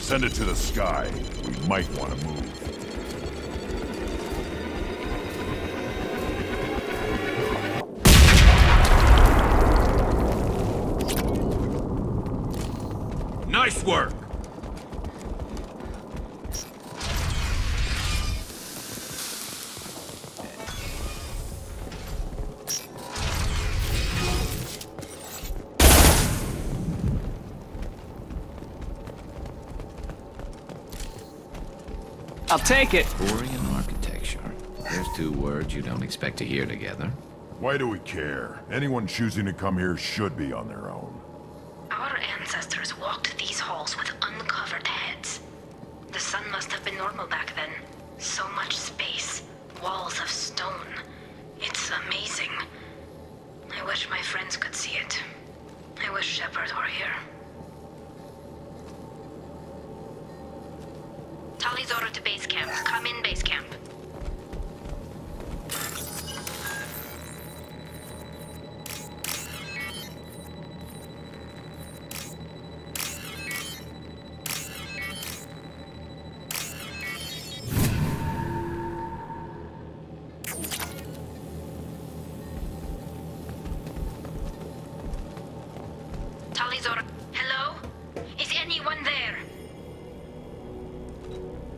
Send it to the sky. We might want to move. Nice work! I'll take it. Quarian architecture. There's two words you don't expect to hear together. Why do we care? Anyone choosing to come here should be on their own. Our ancestors walked these halls with uncovered heads. The sun must have been normal back then. So much space. Walls of stone. It's amazing. I wish my friends could see it. I wish Shepard were here. Tali's order to base camp. Come in, base camp. Tali's order. Hello? Is anyone there?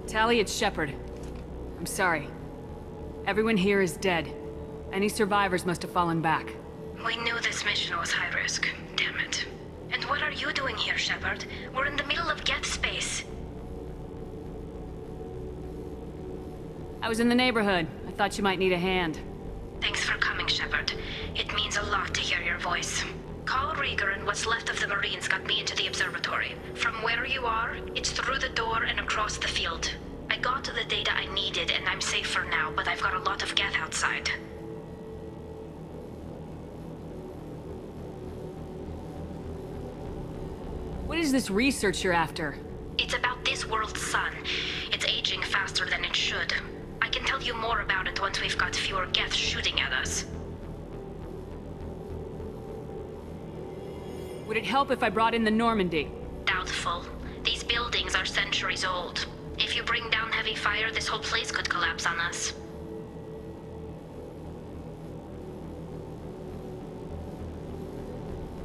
Tali, it's Shepard. I'm sorry. Everyone here is dead. Any survivors must have fallen back. We knew this mission was high risk. Damn it. And what are you doing here, Shepard? We're in the middle of Geth space. I was in the neighborhood. I thought you might need a hand. Thanks for coming, Shepard. It means a lot to hear your voice. Carl Rieger and what's left of the Marines got me into the observatory. From where you are, it's through the door and across the field. I got the data I needed and I'm safe for now, but I've got a lot of Geth outside. What is this research you're after? It's about this world's sun. It's aging faster than it should. I can tell you more about it once we've got fewer Geth shooting at us. Would it help if I brought in the Normandy? Doubtful. These buildings are centuries old. If you bring down heavy fire, this whole place could collapse on us.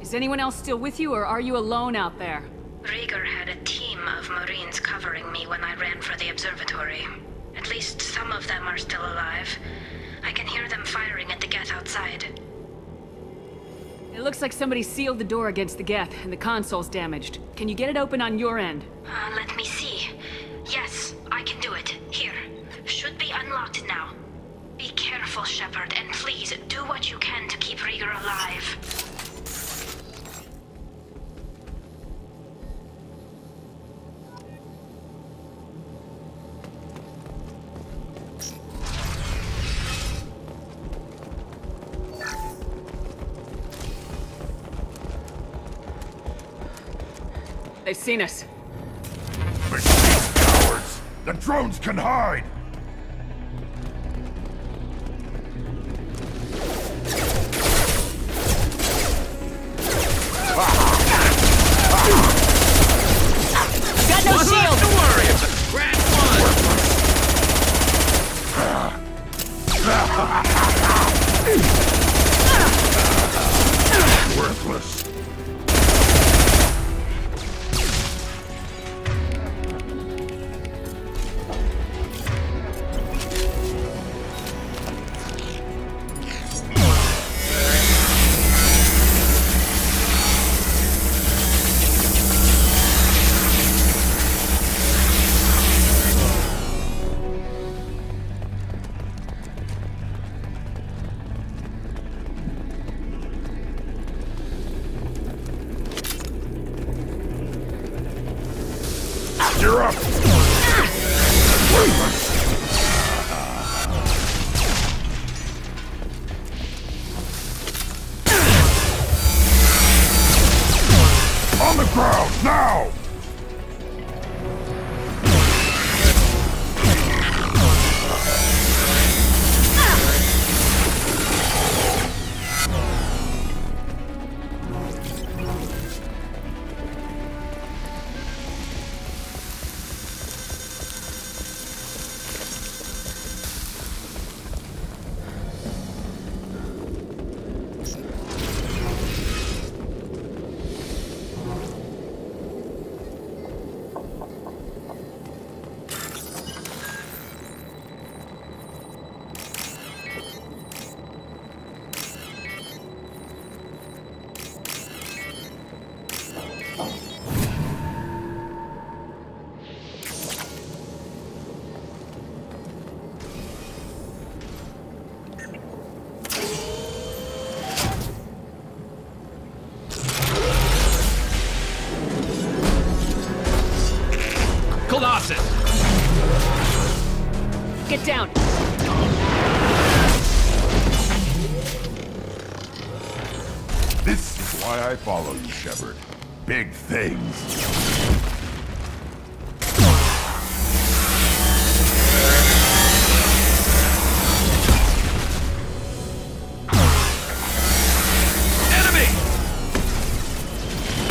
Is anyone else still with you, or are you alone out there? Rieger had a team of Marines covering me when I ran for the observatory. At least some of them are still alive. I can hear them firing at the Geth outside. It looks like somebody sealed the door against the Geth, and the console's damaged. Can you get it open on your end? Let me see. Yes, I can do it. Here. Should be unlocked now. Be careful, Shepard, and please do what you can to keep Rieger alive. They've seen us. Cowards! The drones can hide! Got no shield! Don't worry, it's a scratch one! Worthless. You're up! On the ground, now! Colossus! Get down! This is why I follow you, Shepard. Big things.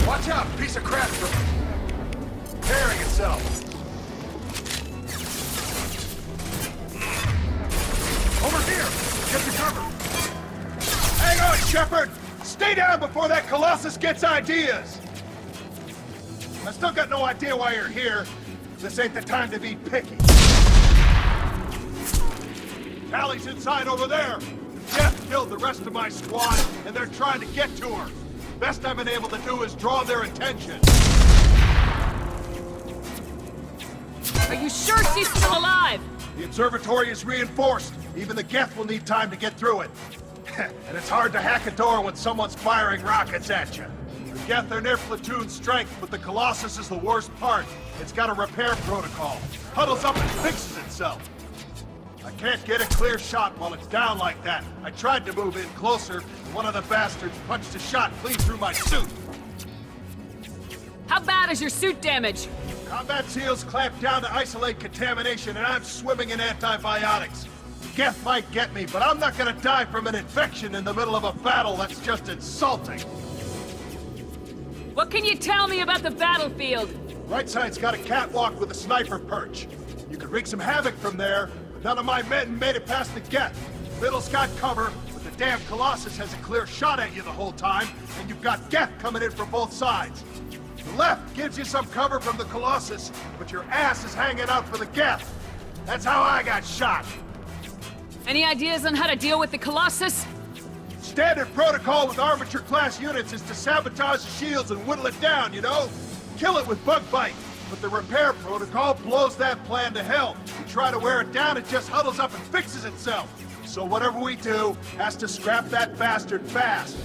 Watch out! Piece of crap tearing itself. Over here! Get the cover! Hang on, Shepard! Stay down before that Colossus gets ideas! I still got no idea why you're here. This ain't the time to be picky. Tally's inside over there! Jeff killed the rest of my squad, and they're trying to get to her. Best I've been able to do is draw their attention. Are you sure she's still alive? The observatory is reinforced. Even the Geth will need time to get through it. And it's hard to hack a door when someone's firing rockets at you. The Geth are near platoon strength, but the Colossus is the worst part. It's got a repair protocol. Huddles up and fixes itself. I can't get a clear shot while it's down like that. I tried to move in closer, and one of the bastards punched a shot clean through my suit. How bad is your suit damage? Combat SEALs clamp down to isolate contamination, and I'm swimming in antibiotics. The Geth might get me, but I'm not gonna die from an infection in the middle of a battle. That's just insulting. What can you tell me about the battlefield? Right side's got a catwalk with a sniper perch. You could wreak some havoc from there, but none of my men made it past the Geth. Middle's got cover, but the damn Colossus has a clear shot at you the whole time, and you've got Geth coming in from both sides. The left gives you some cover from the Colossus, but your ass is hanging out for the Geth. That's how I got shot. Any ideas on how to deal with the Colossus? Standard protocol with armature-class units is to sabotage the shields and whittle it down, you know? Kill it with bug bite. But the repair protocol blows that plan to hell. We try to wear it down, it just huddles up and fixes itself. So whatever we do has to scrap that bastard fast.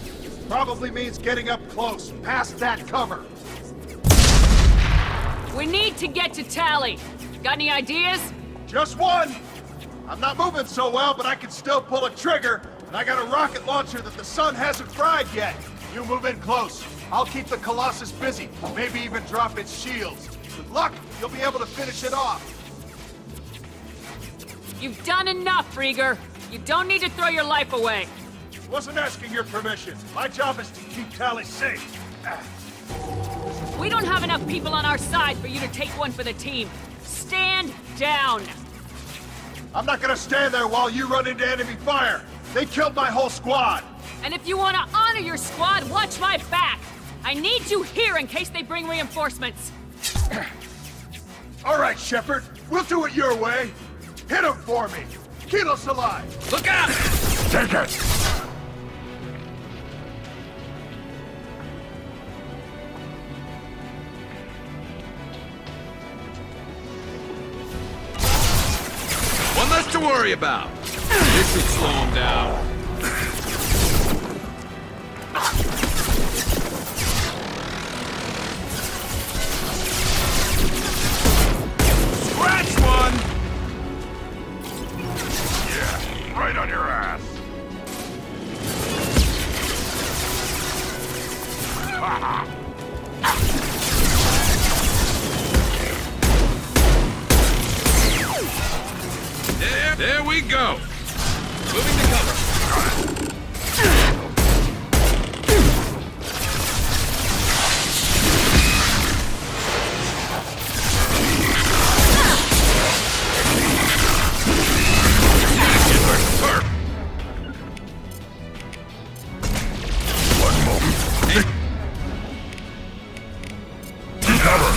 Probably means getting up close, past that cover. We need to get to Tally. Got any ideas? Just one! I'm not moving so well, but I can still pull a trigger, and I got a rocket launcher that the sun hasn't fried yet. You move in close. I'll keep the Colossus busy, maybe even drop its shields. With luck, you'll be able to finish it off. You've done enough, Rieger. You don't need to throw your life away. Wasn't asking your permission. My job is to keep Tally safe. We don't have enough people on our side for you to take one for the team. Stand down. I'm not gonna stand there while you run into enemy fire. They killed my whole squad. And if you want to honor your squad, watch my back. I need you here in case they bring reinforcements. All right, Shepard. We'll do it your way. Hit him for me. Kilos alive. Look out! Take it! One less to worry about. This should slow him down. Scratch one! Yeah, right on your ass. There we go. Moving to cover. One moment. Cover.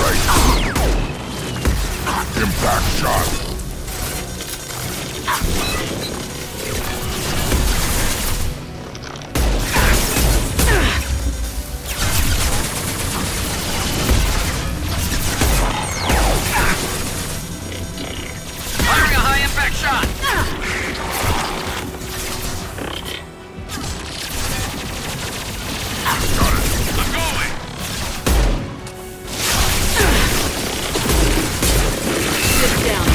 Right. Impact shot. Firing a high-impact shot! I'm going! Sit down.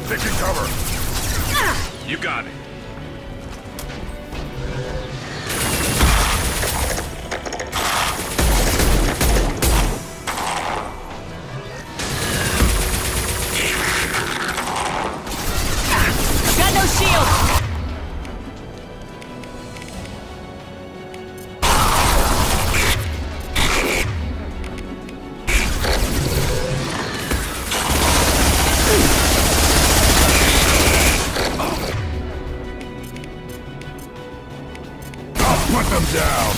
Taking cover. You got it. Got no shield! Put them down!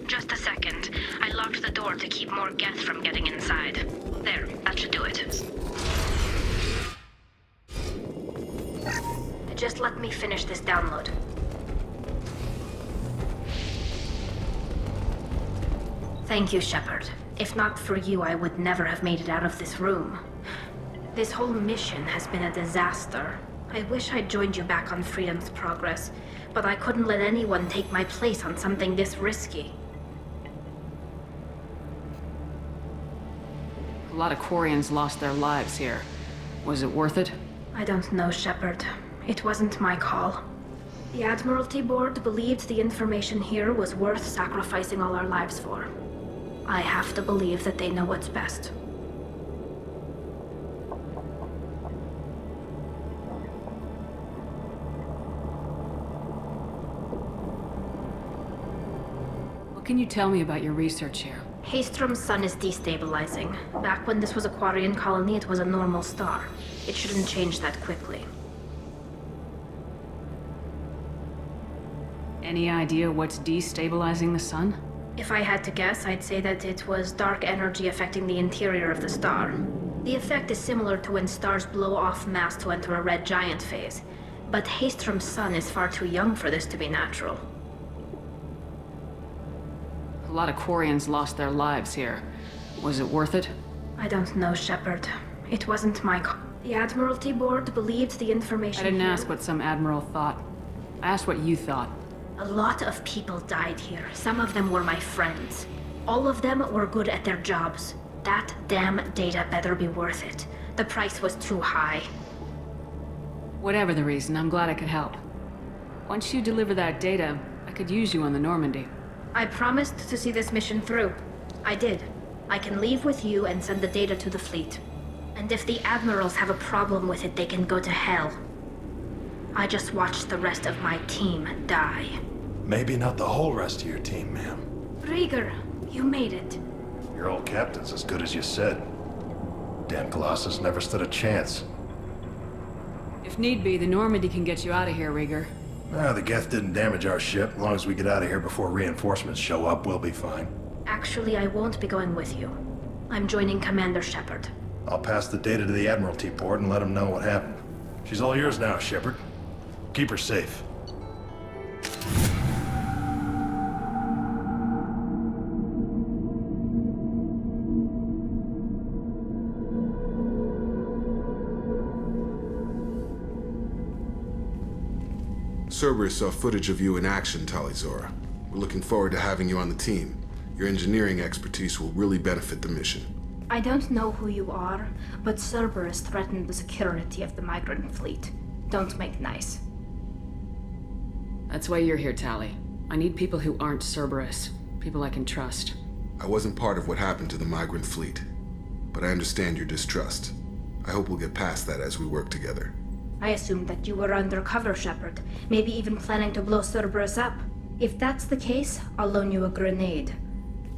Just a second. I locked the door to keep more Geth from getting inside. There, that should do it. Just let me finish this download. Thank you, Shepard. If not for you, I would never have made it out of this room. This whole mission has been a disaster. I wish I'd joined you back on Freedom's Progress, but I couldn't let anyone take my place on something this risky. A lot of Quarians lost their lives here. Was it worth it? I don't know, Shepard. It wasn't my call. The Admiralty Board believed the information here was worth sacrificing all our lives for. I have to believe that they know what's best. What can you tell me about your research here? Haestrom's sun is destabilizing. Back when this was a Quarian colony, it was a normal star. It shouldn't change that quickly. Any idea what's destabilizing the sun? If I had to guess, I'd say that it was dark energy affecting the interior of the star. The effect is similar to when stars blow off mass to enter a red giant phase. But Haestrom's sun is far too young for this to be natural. A lot of Quarians lost their lives here. Was it worth it? I don't know, Shepard. It wasn't my call. The Admiralty Board believed the information I didn't here- ask what some admiral thought. I asked what you thought. A lot of people died here. Some of them were my friends. All of them were good at their jobs. That damn data better be worth it. The price was too high. Whatever the reason, I'm glad I could help. Once you deliver that data, I could use you on the Normandy. I promised to see this mission through. I did. I can leave with you and send the data to the fleet. And if the admirals have a problem with it, they can go to hell. I just watched the rest of my team die. Maybe not the whole rest of your team, ma'am. Rieger, you made it. Your old captain's as good as you said. Damn Colossus never stood a chance. If need be, the Normandy can get you out of here, Rieger. The Geth didn't damage our ship. As long as we get out of here before reinforcements show up, we'll be fine. Actually, I won't be going with you. I'm joining Commander Shepard. I'll pass the data to the Admiralty port and let them know what happened. She's all yours now, Shepard. Keep her safe. Cerberus saw footage of you in action, Tali'Zorah. We're looking forward to having you on the team. Your engineering expertise will really benefit the mission. I don't know who you are, but Cerberus threatened the security of the migrant fleet. Don't make nice. That's why you're here, Tali. I need people who aren't Cerberus. People I can trust. I wasn't part of what happened to the migrant fleet, but I understand your distrust. I hope we'll get past that as we work together. I assumed that you were undercover, Shepard. Maybe even planning to blow Cerberus up. If that's the case, I'll loan you a grenade.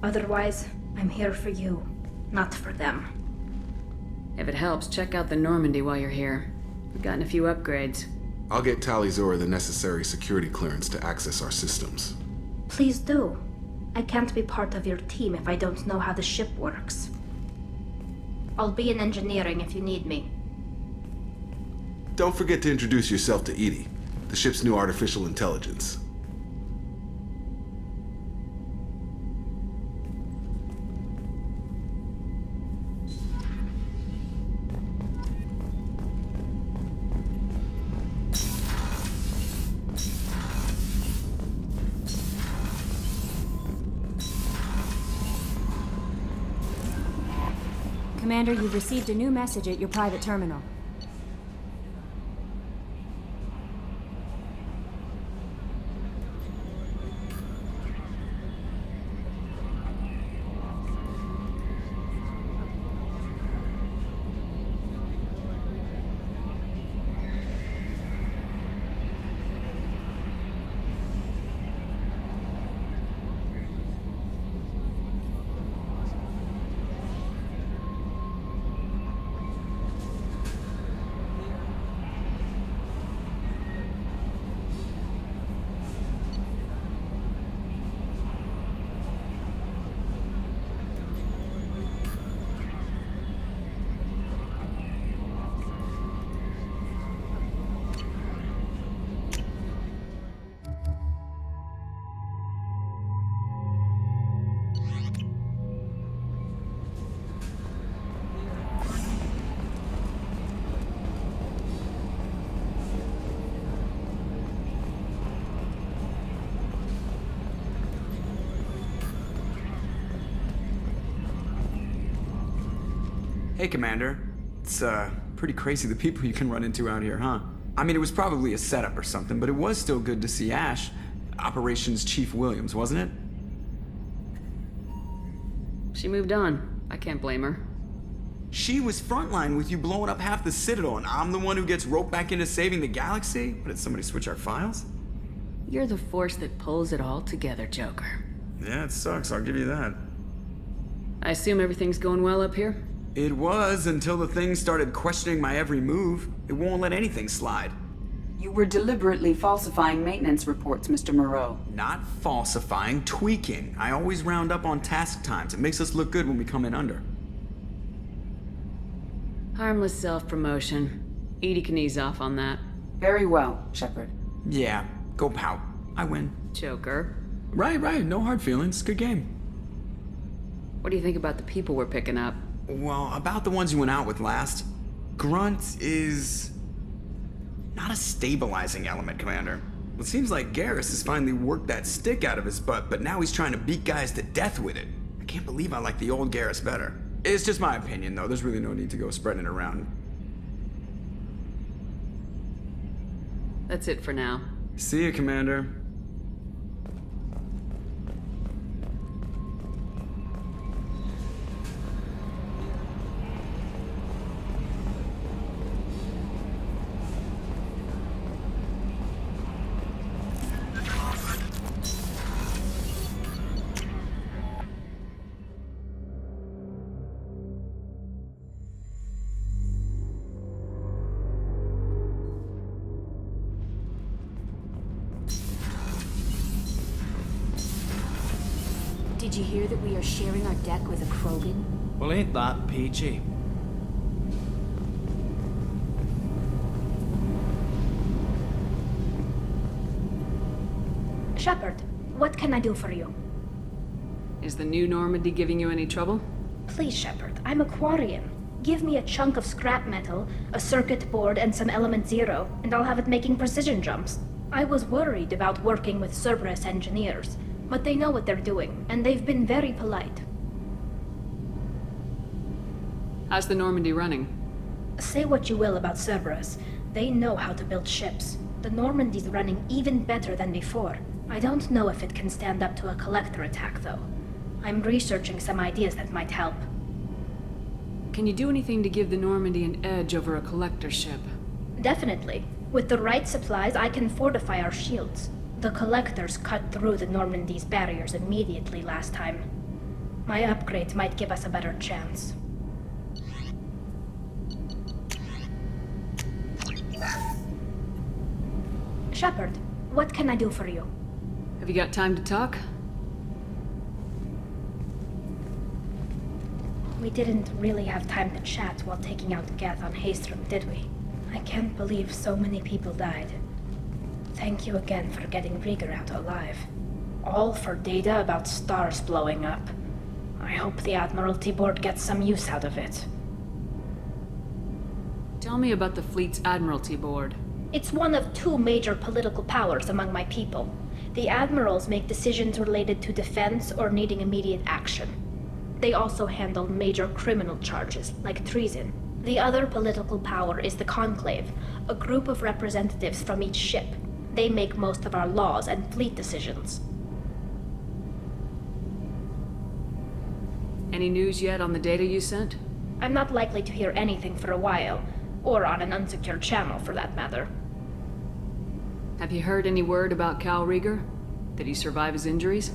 Otherwise, I'm here for you, not for them. If it helps, check out the Normandy while you're here. We've gotten a few upgrades. I'll get Tali'Zorah the necessary security clearance to access our systems. Please do. I can't be part of your team if I don't know how the ship works. I'll be in engineering if you need me. Don't forget to introduce yourself to EDI, the ship's new artificial intelligence. Commander, you've received a new message at your private terminal. Hey, Commander. It's, pretty crazy the people you can run into out here, huh? I mean, it was probably a setup or something, but it was still good to see Ash. Operations Chief Williams, wasn't it? She moved on. I can't blame her. She was frontline with you blowing up half the Citadel, and I'm the one who gets roped back into saving the galaxy? But did somebody switch our files? You're the force that pulls it all together, Joker. Yeah, it sucks, I'll give you that. I assume everything's going well up here? It was, until the thing started questioning my every move. It won't let anything slide. You were deliberately falsifying maintenance reports, Mr. Moreau. Not falsifying, tweaking. I always round up on task times. It makes us look good when we come in under. Harmless self-promotion. EDI can ease off on that. Very well, Shepard. Yeah, go pout. I win. Joker. Right, no hard feelings. Good game. What do you think about the people we're picking up? Well, about the ones you went out with last. Grunt is not a stabilizing element, Commander. It seems like Garrus has finally worked that stick out of his butt, but now he's trying to beat guys to death with it. I can't believe I like the old Garrus better. It's just my opinion, though. There's really no need to go spreading it around. That's it for now. See you, Commander. Did you hear that we are sharing our deck with a Krogan? Well, ain't that peachy? Shepard, what can I do for you? Is the new Normandy giving you any trouble? Please, Shepard, I'm a Quarian. Give me a chunk of scrap metal, a circuit board, and some element zero, and I'll have it making precision jumps. I was worried about working with Cerberus engineers, but they know what they're doing, and they've been very polite. How's the Normandy running? Say what you will about Cerberus, they know how to build ships. The Normandy's running even better than before. I don't know if it can stand up to a collector attack, though. I'm researching some ideas that might help. Can you do anything to give the Normandy an edge over a collector ship? Definitely. With the right supplies, I can fortify our shields. The collectors cut through the Normandy's barriers immediately last time. My upgrades might give us a better chance. Shepard, what can I do for you? Have you got time to talk? We didn't really have time to chat while taking out Geth on Haestrom, did we? I can't believe so many people died. Thank you again for getting Rieger out alive. All for data about stars blowing up. I hope the Admiralty Board gets some use out of it. Tell me about the fleet's Admiralty Board. It's one of two major political powers among my people. The admirals make decisions related to defense or needing immediate action. They also handle major criminal charges, like treason. The other political power is the Conclave, a group of representatives from each ship. They make most of our laws and fleet decisions. Any news yet on the data you sent? I'm not likely to hear anything for a while, or on an unsecured channel for that matter. Have you heard any word about Cal Rieger? Did he survive his injuries?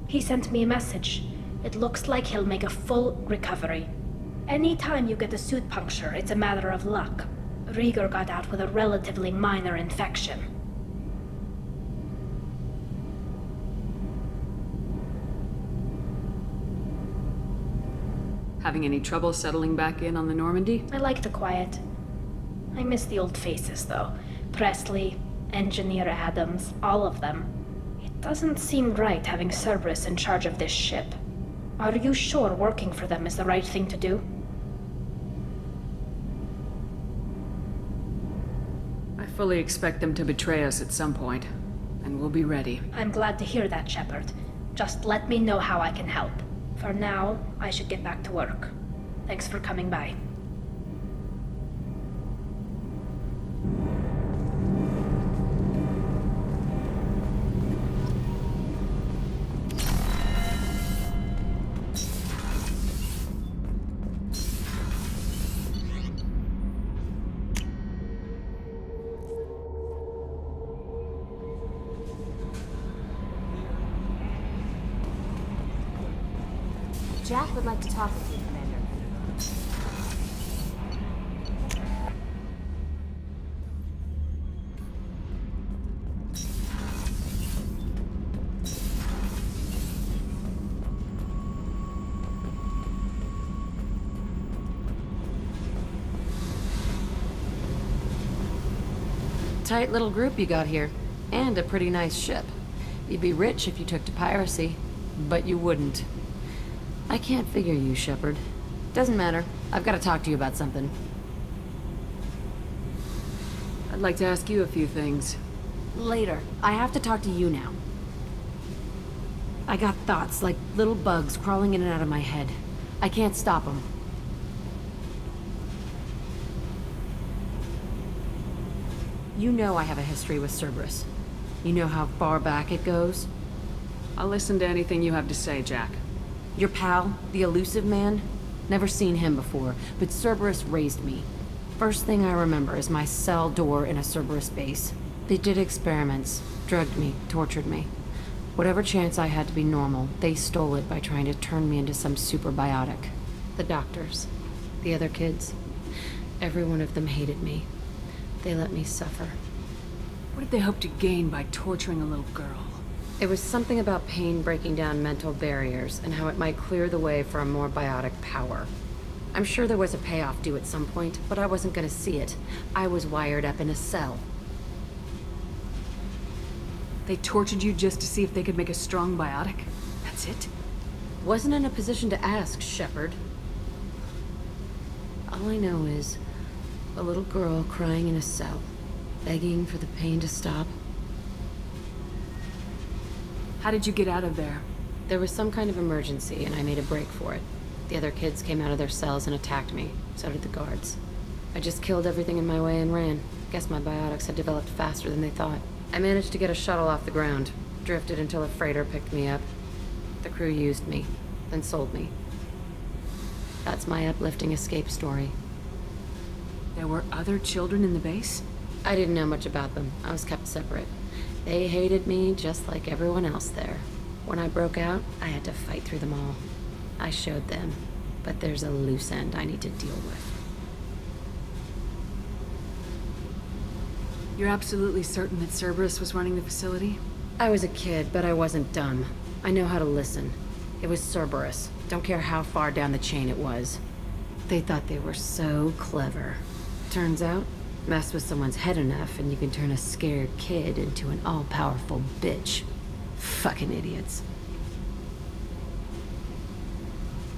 He sent me a message. It looks like he'll make a full recovery. Anytime you get a suit puncture, it's a matter of luck. Rieger got out with a relatively minor infection. Having any trouble settling back in on the Normandy? I like the quiet. I miss the old faces, though. Presley, Engineer Adams, all of them. It doesn't seem right having Cerberus in charge of this ship. Are you sure working for them is the right thing to do? I fully expect them to betray us at some point, and we'll be ready. I'm glad to hear that, Shepard. Just let me know how I can help. For now, I should get back to work. Thanks for coming by. Jack would like to talk with you, Commander. Tight little group you got here. And a pretty nice ship. You'd be rich if you took to piracy, but you wouldn't. I can't figure you, Shepard. Doesn't matter. I've got to talk to you about something. I'd like to ask you a few things. Later. I have to talk to you now. I got thoughts like little bugs crawling in and out of my head. I can't stop them. You know I have a history with Cerberus. You know how far back it goes? I'll listen to anything you have to say, Jack. Your pal, the elusive man? Never seen him before, but Cerberus raised me. First thing I remember is my cell door in a Cerberus base. They did experiments, drugged me, tortured me. Whatever chance I had to be normal, they stole it by trying to turn me into some superbiotic. The doctors, the other kids, every one of them hated me. They let me suffer. What did they hope to gain by torturing a little girl? It was something about pain breaking down mental barriers and how it might clear the way for a more biotic power. I'm sure there was a payoff due at some point, but I wasn't gonna see it. I was wired up in a cell. They tortured you just to see if they could make a strong biotic? That's it? Wasn't in a position to ask, Shepard. All I know is a little girl crying in a cell, begging for the pain to stop. How did you get out of there? There was some kind of emergency, and I made a break for it. The other kids came out of their cells and attacked me. So did the guards. I just killed everything in my way and ran. Guess my biotics had developed faster than they thought. I managed to get a shuttle off the ground. Drifted until a freighter picked me up. The crew used me, then sold me. That's my uplifting escape story. There were other children in the base? I didn't know much about them. I was kept separate. They hated me just like everyone else there. When I broke out, I had to fight through them all. I showed them, but there's a loose end I need to deal with. You're absolutely certain that Cerberus was running the facility? I was a kid, but I wasn't dumb. I know how to listen. It was Cerberus. Don't care how far down the chain it was. They thought they were so clever. Turns out, mess with someone's head enough and you can turn a scared kid into an all-powerful bitch. Fucking idiots.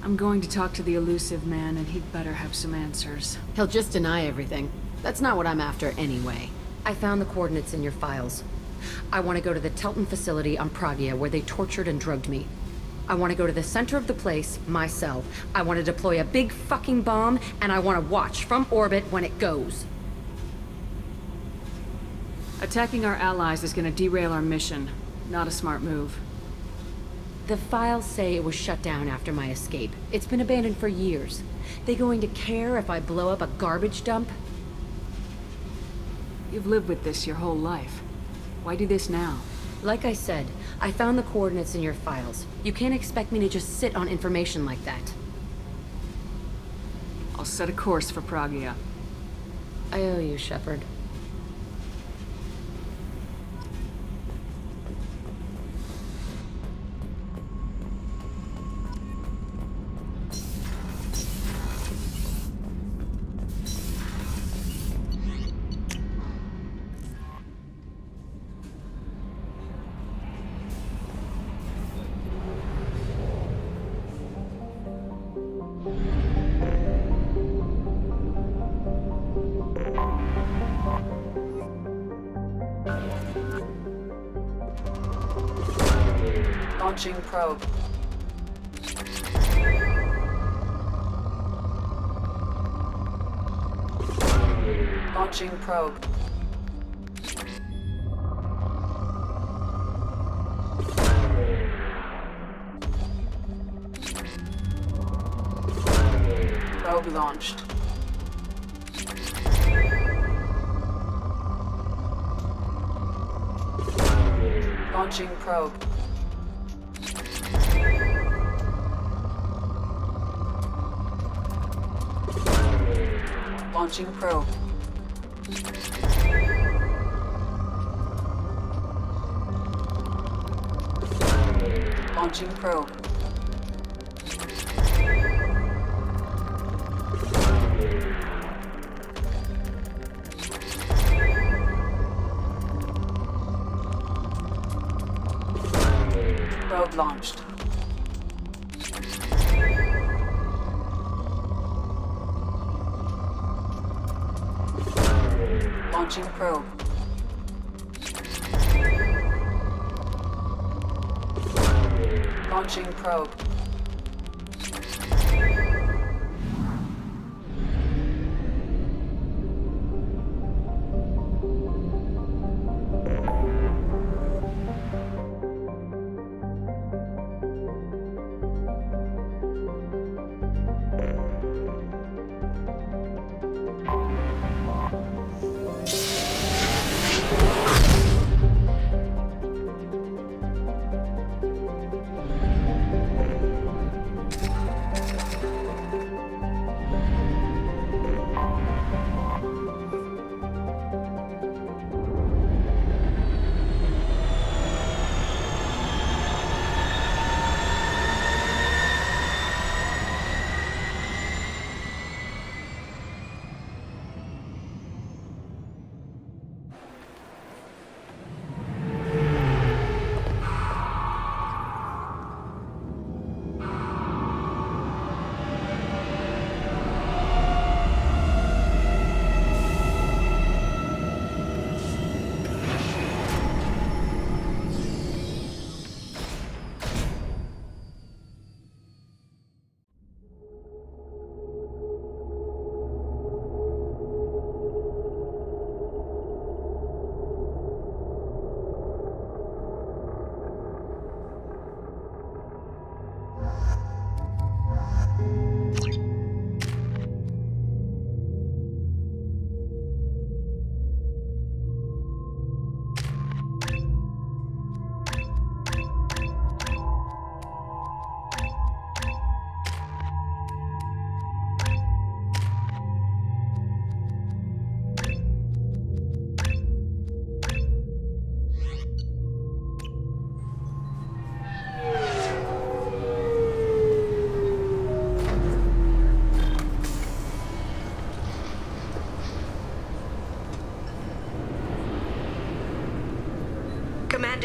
I'm going to talk to the elusive man, and he'd better have some answers. He'll just deny everything. That's not what I'm after anyway. I found the coordinates in your files. I want to go to the Telton facility on Pragia where they tortured and drugged me. I want to go to the center of the place, my cell. I want to deploy a big fucking bomb, and I want to watch from orbit when it goes. Attacking our allies is going to derail our mission. Not a smart move. The files say it was shut down after my escape. It's been abandoned for years. They going to care if I blow up a garbage dump? You've lived with this your whole life. Why do this now? Like I said, I found the coordinates in your files. You can't expect me to just sit on information like that. I'll set a course for Pragia. I owe you, Shepard. Launching probe. Launching probe. Probe launched. Launching probe. Launching probe. Launching probe. Probe launched. Launching probe. Launching probe.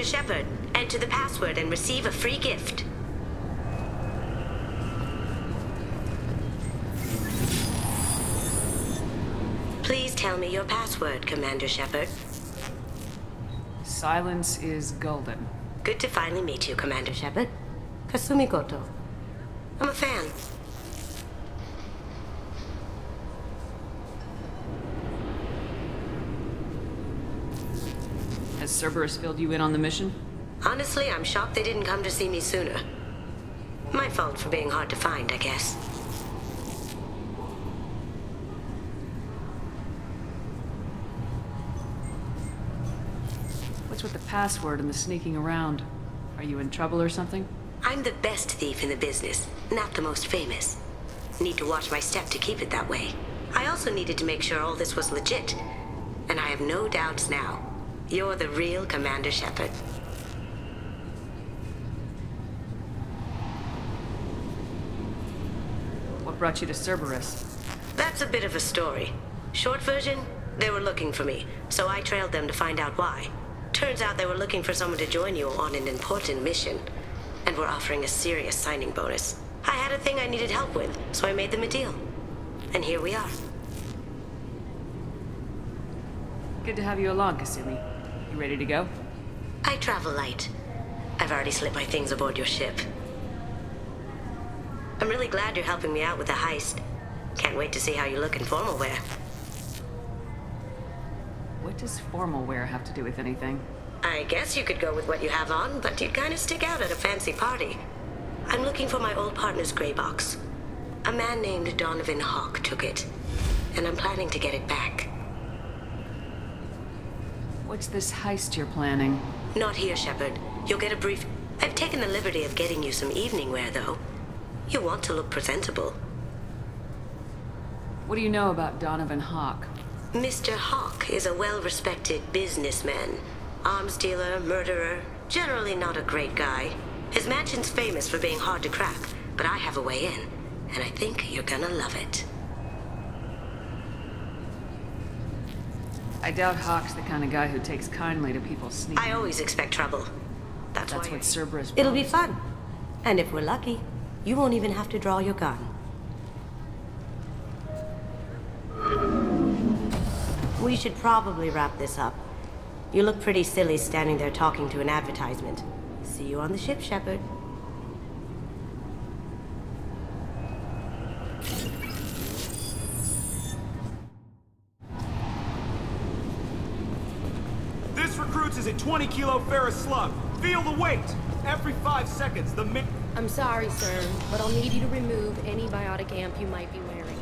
Shepard, enter the password and receive a free gift. Please tell me your password, Commander Shepard. Silence is golden. Good to finally meet you, Commander Shepard. Kasumi Goto. I'm a fan. Has Cerberus filled you in on the mission? Honestly, I'm shocked they didn't come to see me sooner. My fault for being hard to find, I guess. What's with the password and the sneaking around? Are you in trouble or something? I'm the best thief in the business, not the most famous. Need to watch my step to keep it that way. I also needed to make sure all this was legit. And I have no doubts now. You're the real Commander Shepard. What brought you to Cerberus? That's a bit of a story. Short version, they were looking for me, so I trailed them to find out why. Turns out they were looking for someone to join you on an important mission, and were offering a serious signing bonus. I had a thing I needed help with, so I made them a deal. And here we are. Good to have you along, Kasumi. You ready to go? I travel light. I've already slipped my things aboard your ship. I'm really glad you're helping me out with the heist. Can't wait to see how you look in formal wear. What does formal wear have to do with anything? I guess you could go with what you have on, but you'd kind of stick out at a fancy party. I'm looking for my old partner's gray box. A man named Donovan Hawk took it, and I'm planning to get it back. What's this heist you're planning? Not here, Shepard. You'll get a brief... I've taken the liberty of getting you some evening wear, though. You want to look presentable. What do you know about Donovan Hawk? Mr. Hawk is a well-respected businessman. Arms dealer, murderer, generally not a great guy. His mansion's famous for being hard to crack, but I have a way in, and I think you're gonna love it. I doubt Hawk's the kind of guy who takes kindly to people sneaking. I always expect trouble. That's what Cerberus It'll be fun. And if we're lucky, you won't even have to draw your gun. We should probably wrap this up. You look pretty silly standing there talking to an advertisement. See you on the ship, Shepard. This recruits is a 20-kilo ferrous slug. Feel the weight. Every 5 seconds, I'm sorry, sir, but I'll need you to remove any biotic amp you might be wearing.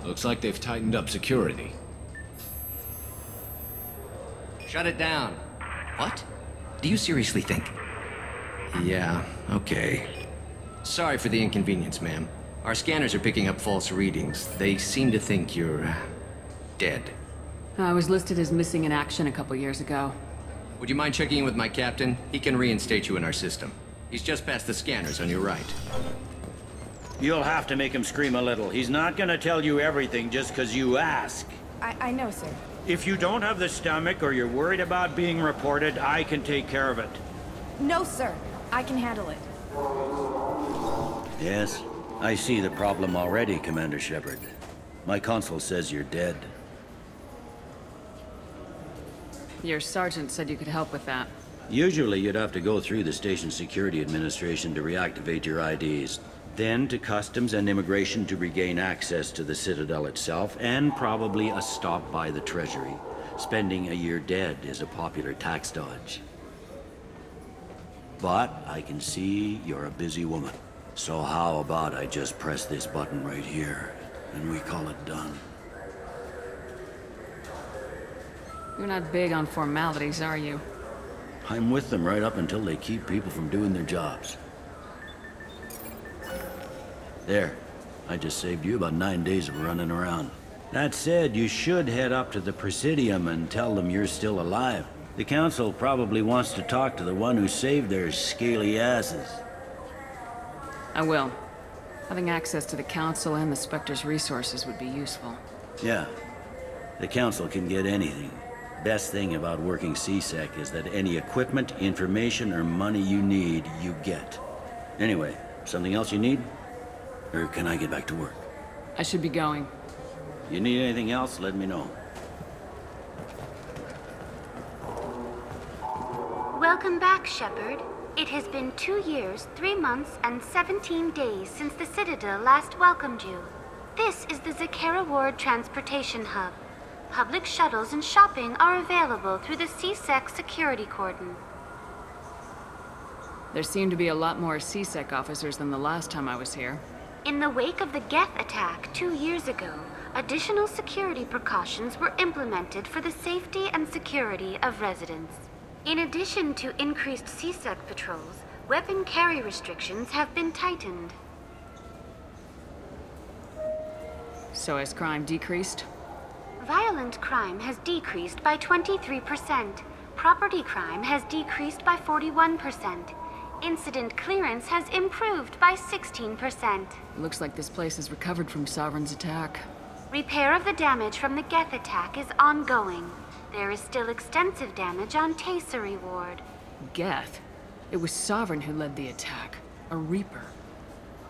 Looks like they've tightened up security. Shut it down. What? Do you seriously think? Yeah, okay. Sorry for the inconvenience, ma'am. Our scanners are picking up false readings. They seem to think you're... dead. I was listed as missing in action a couple years ago. Would you mind checking in with my captain? He can reinstate you in our system. He's just past the scanners on your right. You'll have to make him scream a little. He's not gonna tell you everything just because you ask. I know, sir. If you don't have the stomach or you're worried about being reported, I can take care of it. No, sir. I can handle it. Yes, I see the problem already, Commander Shepard. My console says you're dead. Your sergeant said you could help with that. Usually you'd have to go through the Station Security Administration to reactivate your IDs. Then to Customs and Immigration to regain access to the Citadel itself, and probably a stop by the Treasury. Spending a year dead is a popular tax dodge. But I can see you're a busy woman. So how about I just press this button right here, and we call it done? You're not big on formalities, are you? I'm with them right up until they keep people from doing their jobs. There. I just saved you about 9 days of running around. That said, you should head up to the Presidium and tell them you're still alive. The Council probably wants to talk to the one who saved their scaly asses. I will. Having access to the Council and the Spectre's resources would be useful. Yeah. The Council can get anything. Best thing about working C-Sec is that any equipment, information, or money you need, you get. Anyway, something else you need? Or can I get back to work? I should be going. You need anything else, let me know. Welcome back, Shepard. It has been 2 years, 3 months, and 17 days since the Citadel last welcomed you. This is the Zakera Ward Transportation Hub. Public shuttles and shopping are available through the C-Sec security cordon. There seem to be a lot more C-Sec officers than the last time I was here. In the wake of the Geth attack 2 years ago, additional security precautions were implemented for the safety and security of residents. In addition to increased C-Sec patrols, weapon carry restrictions have been tightened. So has crime decreased? Violent crime has decreased by 23%. Property crime has decreased by 41%. Incident clearance has improved by 16%. Looks like this place has recovered from Sovereign's attack. Repair of the damage from the Geth attack is ongoing. There is still extensive damage on Taycery Ward. Geth? It was Sovereign who led the attack. A Reaper.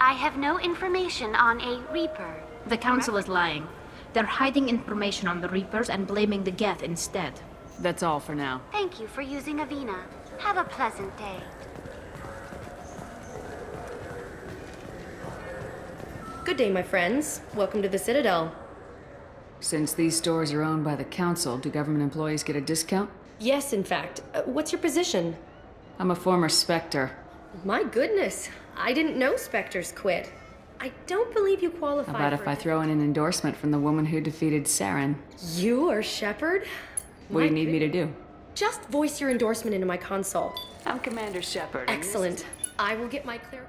I have no information on a Reaper. The Council is lying. They're hiding information on the Reapers and blaming the Geth instead. That's all for now. Thank you for using Avina. Have a pleasant day. Good day, my friends. Welcome to the Citadel. Since these stores are owned by the Council, do government employees get a discount? Yes, in fact. What's your position? I'm a former Spectre. My goodness. I didn't know Spectres quit. I don't believe you qualify. How about if I throw in an endorsement from the woman who defeated Saren? You are Shepard? What do you need me to do? Just voice your endorsement into my console. I'm Commander Shepard. Excellent. I will get my clear...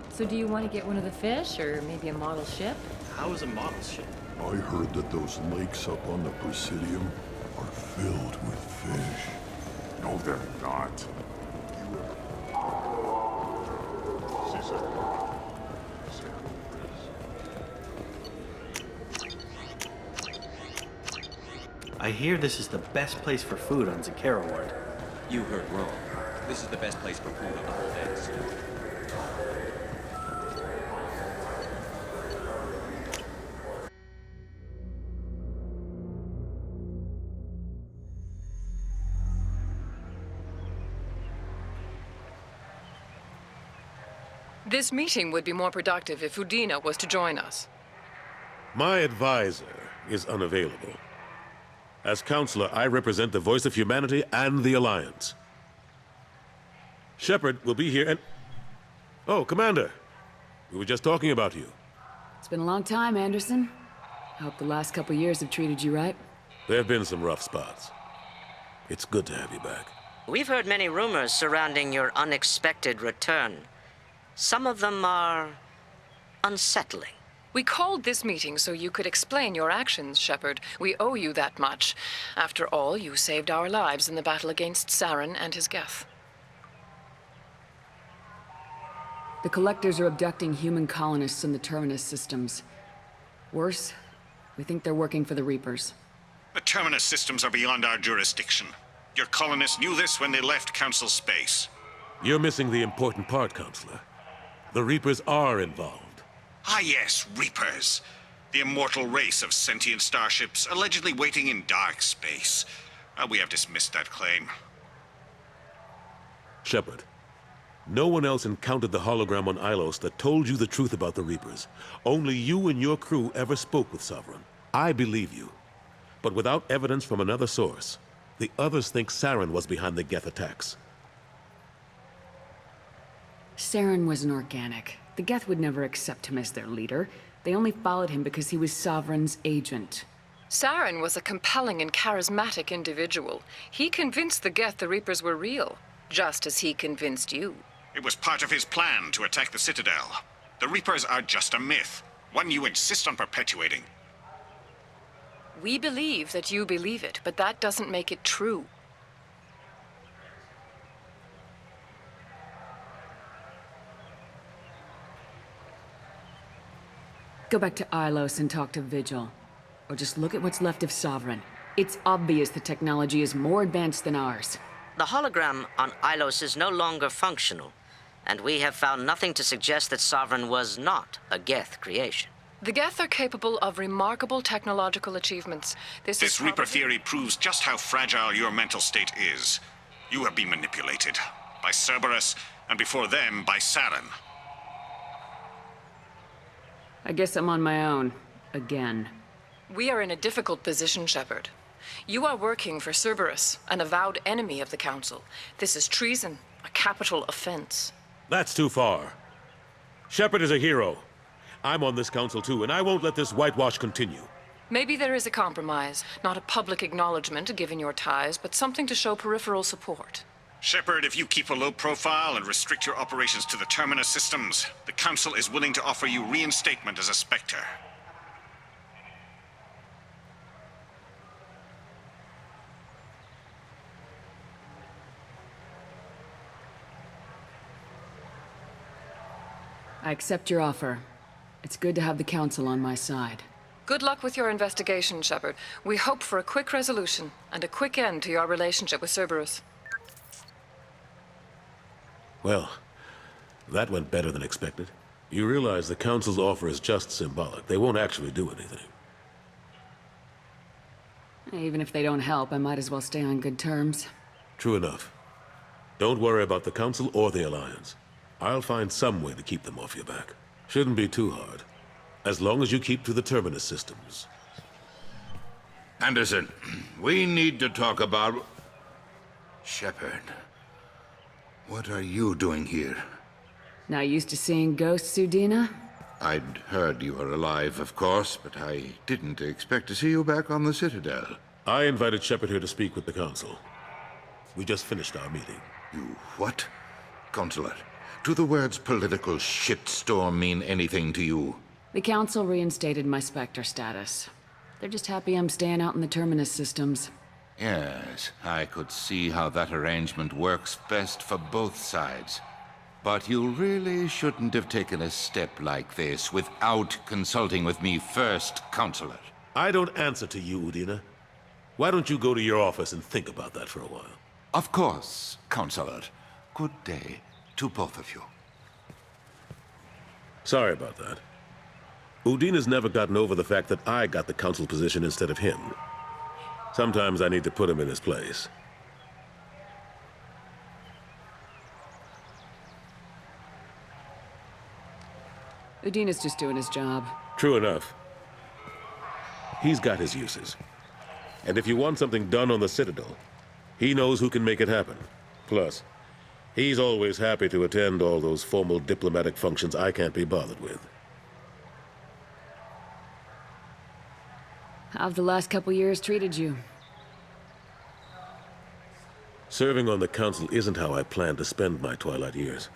So do you want to get one of the fish, or maybe a model ship? How is a model ship? I heard that those lakes up on the Presidium are filled with fish. No, they're not. I hear this is the best place for food on Zakera Ward. You heard wrong. This is the best place for food on the whole base. This meeting would be more productive if Udina was to join us. My advisor is unavailable. As counselor, I represent the voice of humanity and the Alliance. Shepard will be here and... Oh, Commander. We were just talking about you. It's been a long time, Anderson. I hope the last couple years have treated you right. There have been some rough spots. It's good to have you back. We've heard many rumors surrounding your unexpected return. Some of them are unsettling. We called this meeting so you could explain your actions, Shepard. We owe you that much. After all, you saved our lives in the battle against Saren and his Geth. The Collectors are abducting human colonists in the Terminus systems. Worse, we think they're working for the Reapers. The Terminus systems are beyond our jurisdiction. Your colonists knew this when they left Council space. You're missing the important part, Counselor. The Reapers are involved. Ah yes, Reapers. The immortal race of sentient starships allegedly waiting in dark space. We have dismissed that claim. Shepard, no one else encountered the hologram on Ilos that told you the truth about the Reapers. Only you and your crew ever spoke with Sovereign. I believe you. But without evidence from another source, the others think Saren was behind the Geth attacks. Saren was an organic. The Geth would never accept him as their leader. They only followed him because he was Sovereign's agent. Saren was a compelling and charismatic individual. He convinced the Geth the Reapers were real, just as he convinced you. It was part of his plan to attack the Citadel. The Reapers are just a myth, one you insist on perpetuating. We believe that you believe it, but that doesn't make it true. Go back to Ilos and talk to Vigil. Or just look at what's left of Sovereign. It's obvious the technology is more advanced than ours. The hologram on Ilos is no longer functional, and we have found nothing to suggest that Sovereign was not a Geth creation. The Geth are capable of remarkable technological achievements. This Reaper theory proves just how fragile your mental state is. You have been manipulated. By Cerberus, and before them, by Saren. I guess I'm on my own. Again. We are in a difficult position, Shepard. You are working for Cerberus, an avowed enemy of the Council. This is treason, a capital offense. That's too far. Shepard is a hero. I'm on this council too, and I won't let this whitewash continue. Maybe there is a compromise. Not a public acknowledgement given your ties, but something to show peripheral support. Shepard, if you keep a low profile and restrict your operations to the Terminus systems, the Council is willing to offer you reinstatement as a Spectre. I accept your offer. It's good to have the Council on my side. Good luck with your investigation, Shepard. We hope for a quick resolution and a quick end to your relationship with Cerberus. Well, that went better than expected. You realize the Council's offer is just symbolic. They won't actually do anything. Even if they don't help, I might as well stay on good terms. True enough. Don't worry about the Council or the Alliance. I'll find some way to keep them off your back. Shouldn't be too hard. As long as you keep to the Terminus systems. Anderson, we need to talk about... Shepard. What are you doing here? Not used to seeing ghosts, Udina? I'd heard you were alive, of course, but I didn't expect to see you back on the Citadel. I invited Shepard here to speak with the Council. We just finished our meeting. You what? Consular, do the words political shitstorm mean anything to you? The Council reinstated my Spectre status. They're just happy I'm staying out in the Terminus systems. Yes, I could see how that arrangement works best for both sides. But you really shouldn't have taken a step like this without consulting with me first, Consular. I don't answer to you, Udina. Why don't you go to your office and think about that for a while? Of course, Consular. Good day to both of you. Sorry about that. Udina's never gotten over the fact that I got the Council position instead of him. Sometimes I need to put him in his place. Udina's just doing his job. True enough. He's got his uses. And if you want something done on the Citadel, he knows who can make it happen. Plus, he's always happy to attend all those formal diplomatic functions I can't be bothered with. How have the last couple years treated you? Serving on the Council isn't how I plan to spend my twilight years.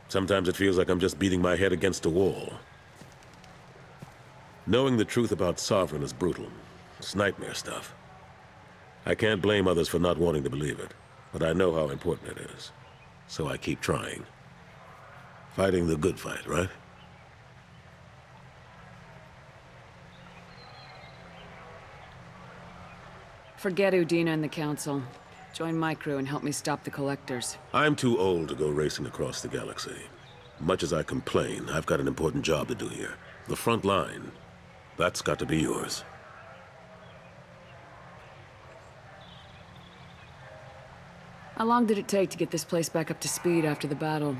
Sometimes it feels like I'm just beating my head against a wall. Knowing the truth about Sovereign is brutal. It's nightmare stuff. I can't blame others for not wanting to believe it, but I know how important it is. So I keep trying. Fighting the good fight, right? Forget Udina and the Council. Join my crew and help me stop the Collectors. I'm too old to go racing across the galaxy. Much as I complain, I've got an important job to do here. The front line. That's got to be yours. How long did it take to get this place back up to speed after the battle?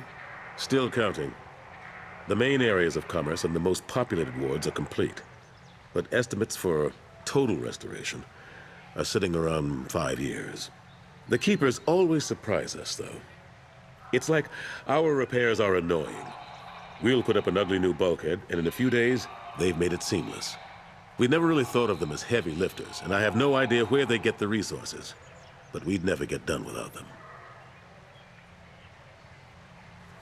Still counting. The main areas of commerce and the most populated wards are complete. But estimates for total restoration are sitting around 5 years. The Keepers always surprise us, though. It's like our repairs are annoying. We'll put up an ugly new bulkhead, and in a few days, they've made it seamless. We never really thought of them as heavy lifters, and I have no idea where they get the resources. But we'd never get done without them.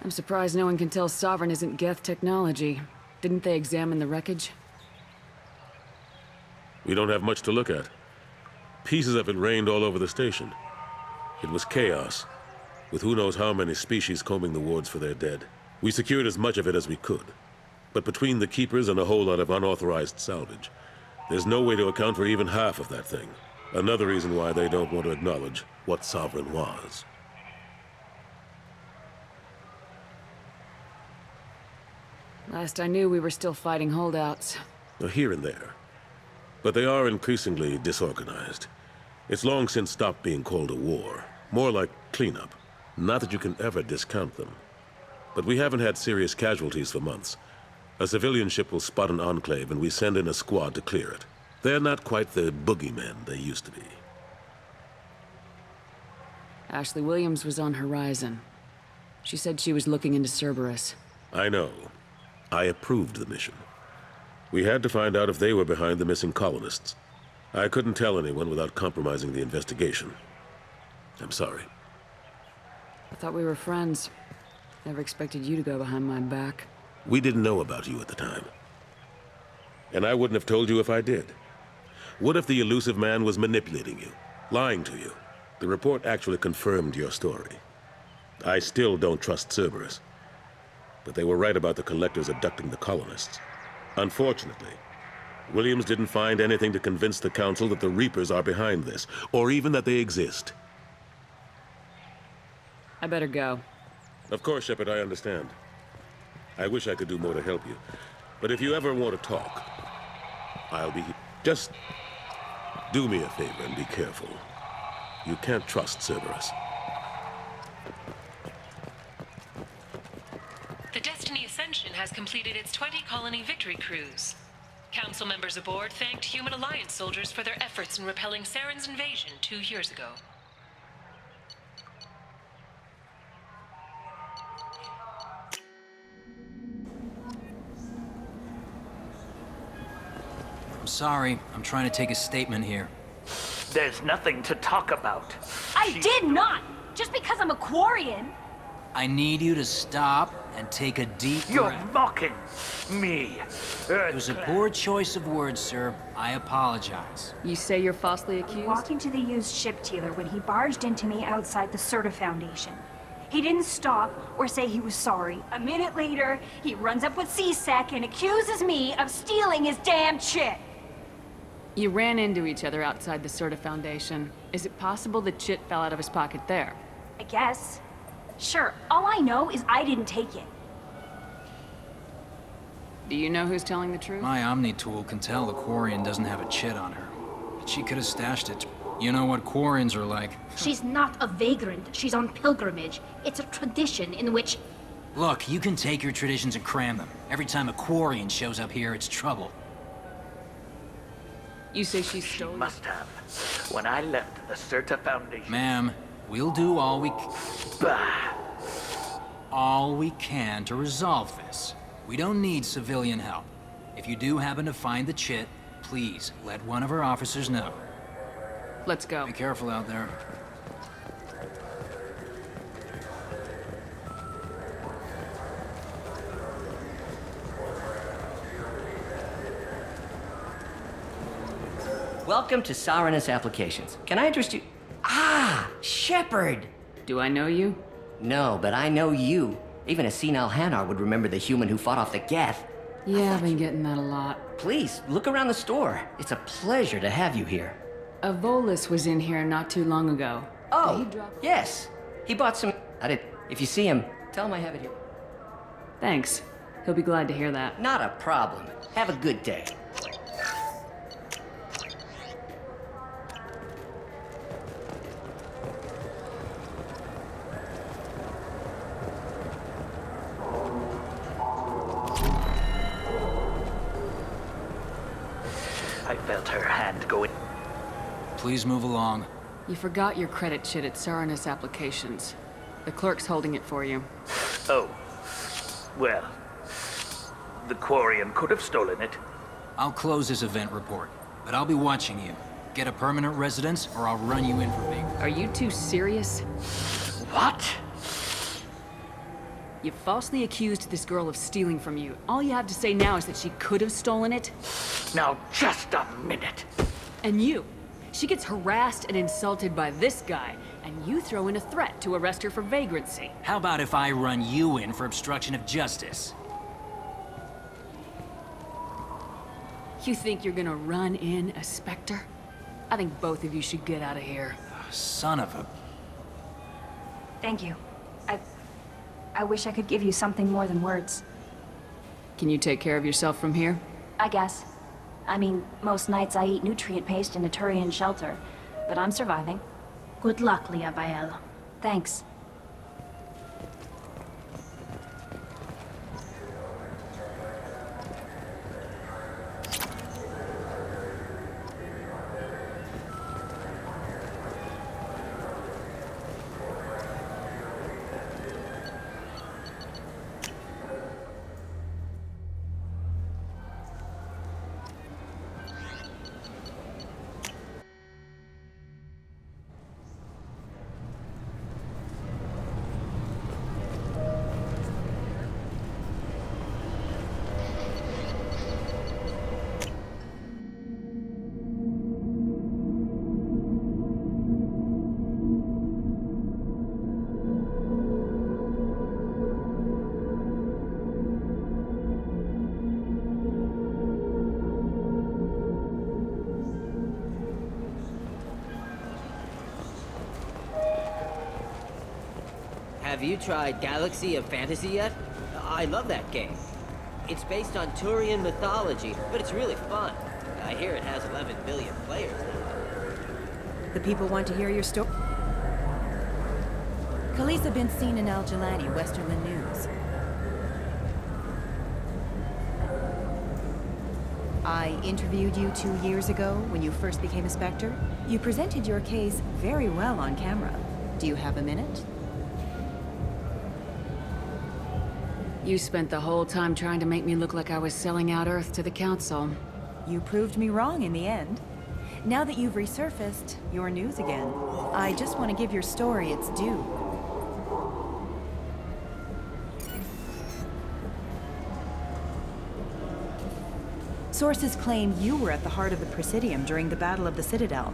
I'm surprised no one can tell Sovereign isn't Geth technology. Didn't they examine the wreckage? We don't have much to look at. Pieces of it rained all over the station. It was chaos, with who knows how many species combing the wards for their dead. We secured as much of it as we could. But between the Keepers and a whole lot of unauthorized salvage, there's no way to account for even half of that thing. Another reason why they don't want to acknowledge what Sovereign was. Last I knew, we were still fighting holdouts. Here and there. But they are increasingly disorganized. It's long since stopped being called a war. More like cleanup. Not that you can ever discount them. But we haven't had serious casualties for months. A civilian ship will spot an enclave and we send in a squad to clear it. They're not quite the boogeymen they used to be. Ashley Williams was on Horizon. She said she was looking into Cerberus. I know. I approved the mission. We had to find out if they were behind the missing colonists. I couldn't tell anyone without compromising the investigation. I'm sorry. I thought we were friends. Never expected you to go behind my back. We didn't know about you at the time. And I wouldn't have told you if I did. What if the elusive man was manipulating you, lying to you? The report actually confirmed your story. I still don't trust Cerberus. But they were right about the Collectors abducting the colonists. Unfortunately, Williams didn't find anything to convince the Council that the Reapers are behind this, or even that they exist. I better go. Of course, Shepard, I understand. I wish I could do more to help you. But if you ever want to talk, I'll be here. Just do me a favor and be careful. You can't trust Cerberus. The Destiny Ascension has completed its 20-colony victory cruise. Council members aboard thanked Human Alliance soldiers for their efforts in repelling Saren's invasion 2 years ago. I'm sorry. I'm trying to take a statement here. There's nothing to talk about. I did not! Just because I'm a Quarian! I need you to stop and take a deep breath. You're mocking me. It was a poor choice of words, sir. I apologize. You say you're falsely accused? Walking to the used ship dealer when he barged into me outside the Serta Foundation. He didn't stop or say he was sorry. A minute later, he runs up with C-Sec and accuses me of stealing his damn chit. You ran into each other outside the Serta Foundation. Is it possible the chit fell out of his pocket there? I guess. Sure, all I know is I didn't take it. Do you know who's telling the truth? My Omni tool can tell the Quarian doesn't have a chit on her. But she could have stashed it. You know what Quarians are like. She's not a vagrant. She's on pilgrimage. It's a tradition in which... Look, you can take your traditions and cram them. Every time a Quarian shows up here, it's trouble. You say she stole it? Must have. When I left the Serta Foundation. Ma'am, we'll do all we Bah. all we can to resolve this. We don't need civilian help. If you do happen to find the chit, please let one of our officers know. Let's go. Be careful out there. Welcome to Sarenus Applications. Can I interest you? Ah, Shepard! Do I know you? No, but I know you. Even a senile Hanar would remember the human who fought off the Geth. Yeah, I've been getting that a lot. Please, look around the store. It's a pleasure to have you here. A Volus was in here not too long ago. Oh, yes. He bought some... If you see him, tell him I have it here. Thanks. He'll be glad to hear that. Not a problem. Have a good day. I felt her hand going. Please move along. You forgot your credit chit at Sarenus Applications. The clerk's holding it for you. Oh. Well. The Quarian could have stolen it. I'll close this event report, but I'll be watching you. Get a permanent residence, or I'll run you in for being... Are you two serious? What? You falsely accused this girl of stealing from you. All you have to say now is that she could have stolen it? Now, just a minute. And you. She gets harassed and insulted by this guy, and you throw in a threat to arrest her for vagrancy. How about if I run you in for obstruction of justice? You think you're gonna run in a Spectre? I think both of you should get out of here. Son of a... Thank you. I wish I could give you something more than words. Can you take care of yourself from here? I guess. I mean, most nights I eat nutrient paste in a Turian shelter, but I'm surviving. Good luck, Leah Bael. Thanks. Have you tried Galaxy of Fantasy yet? I love that game. It's based on Turian mythology, but it's really fun. I hear it has 11 billion players now. The people want to hear your story. Khaleesa been seen in Al Jalani, Westerland News. I interviewed you 2 years ago when you first became a Spectre. You presented your case very well on camera. Do you have a minute? You spent the whole time trying to make me look like I was selling out Earth to the Council. You proved me wrong in the end. Now that you've resurfaced, you're news again. I just want to give your story its due. Sources claim you were at the heart of the Presidium during the Battle of the Citadel.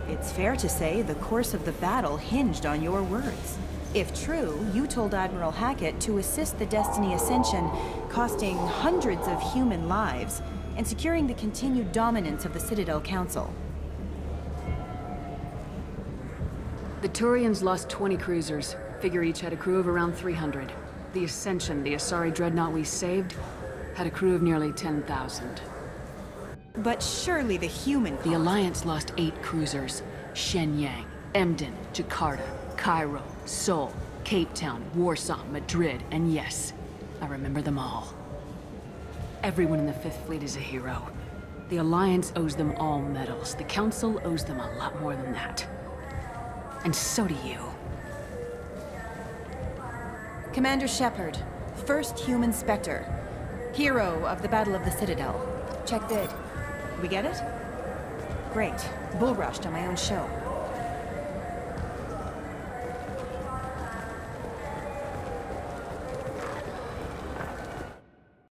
It's fair to say the course of the battle hinged on your words. If true, you told Admiral Hackett to assist the Destiny Ascension, costing hundreds of human lives, and securing the continued dominance of the Citadel Council. The Turians lost 20 cruisers. Figure each had a crew of around 300. The Ascension, the Asari dreadnought we saved, had a crew of nearly 10,000. But surely the human... The Alliance lost 8 cruisers. Shenyang, Emden, Jakarta, Cairo, Seoul, Cape Town, Warsaw, Madrid, and yes, I remember them all. Everyone in the Fifth Fleet is a hero. The Alliance owes them all medals. The Council owes them a lot more than that. And so do you. Commander Shepard, first human Spectre. Hero of the Battle of the Citadel. Check bid. We get it? Great. Bull rushed on my own show.